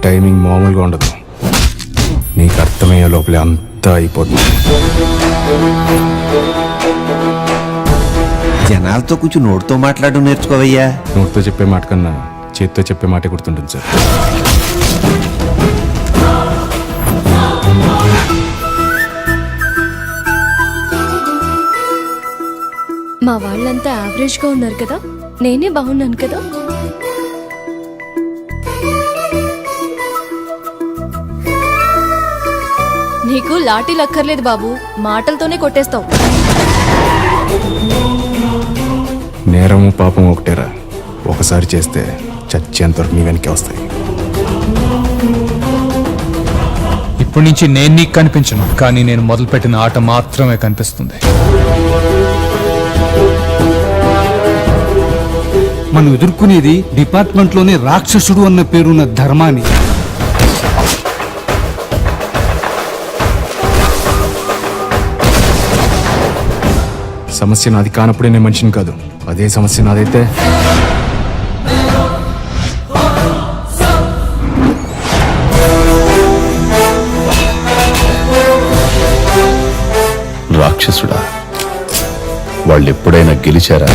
Timing మామూలుగా ఉండదు. నీకు అర్థమయ్యే లోపలే అంతా అయిపోతుంది. జనాలతో కొంచెం నోటితో మాట్లాడడం నేర్చుకోవయ్యా. నోటితో చెప్పే మాట కన్నా చేతితో చెప్పే మాటే గుర్తుంటుంది సార్. మా వాళ్ళంతా యావరేజ్గా ఉన్నారు కదా, నేనే బాగున్నాను కదా. నీకు లాఠీలు అక్కర్లేదు బాబు, మాటలతోనే కొట్టేస్తావు. నేరము పాపం ఒకటేరా, ఒకసారి చేస్తే చచ్చేంతవరకు నీ వెనకే వస్తాయి. ఇప్పటి నుంచి నేను నీకు కనిపించను, కానీ నేను మొదలుపెట్టిన ఆట మాత్రమే కనిపిస్తుంది. మనం ఎదుర్కొనేది డిపార్ట్మెంట్లోనే రాక్షసుడు అన్న పేరున్న ధర్మాన్ని. సమస్య నాది కానప్పుడే నేను మనిషిని కాదు. అదే సమస్య నాదైతే రాక్షసుడా? వాళ్ళెప్పుడైనా గెలిచారా?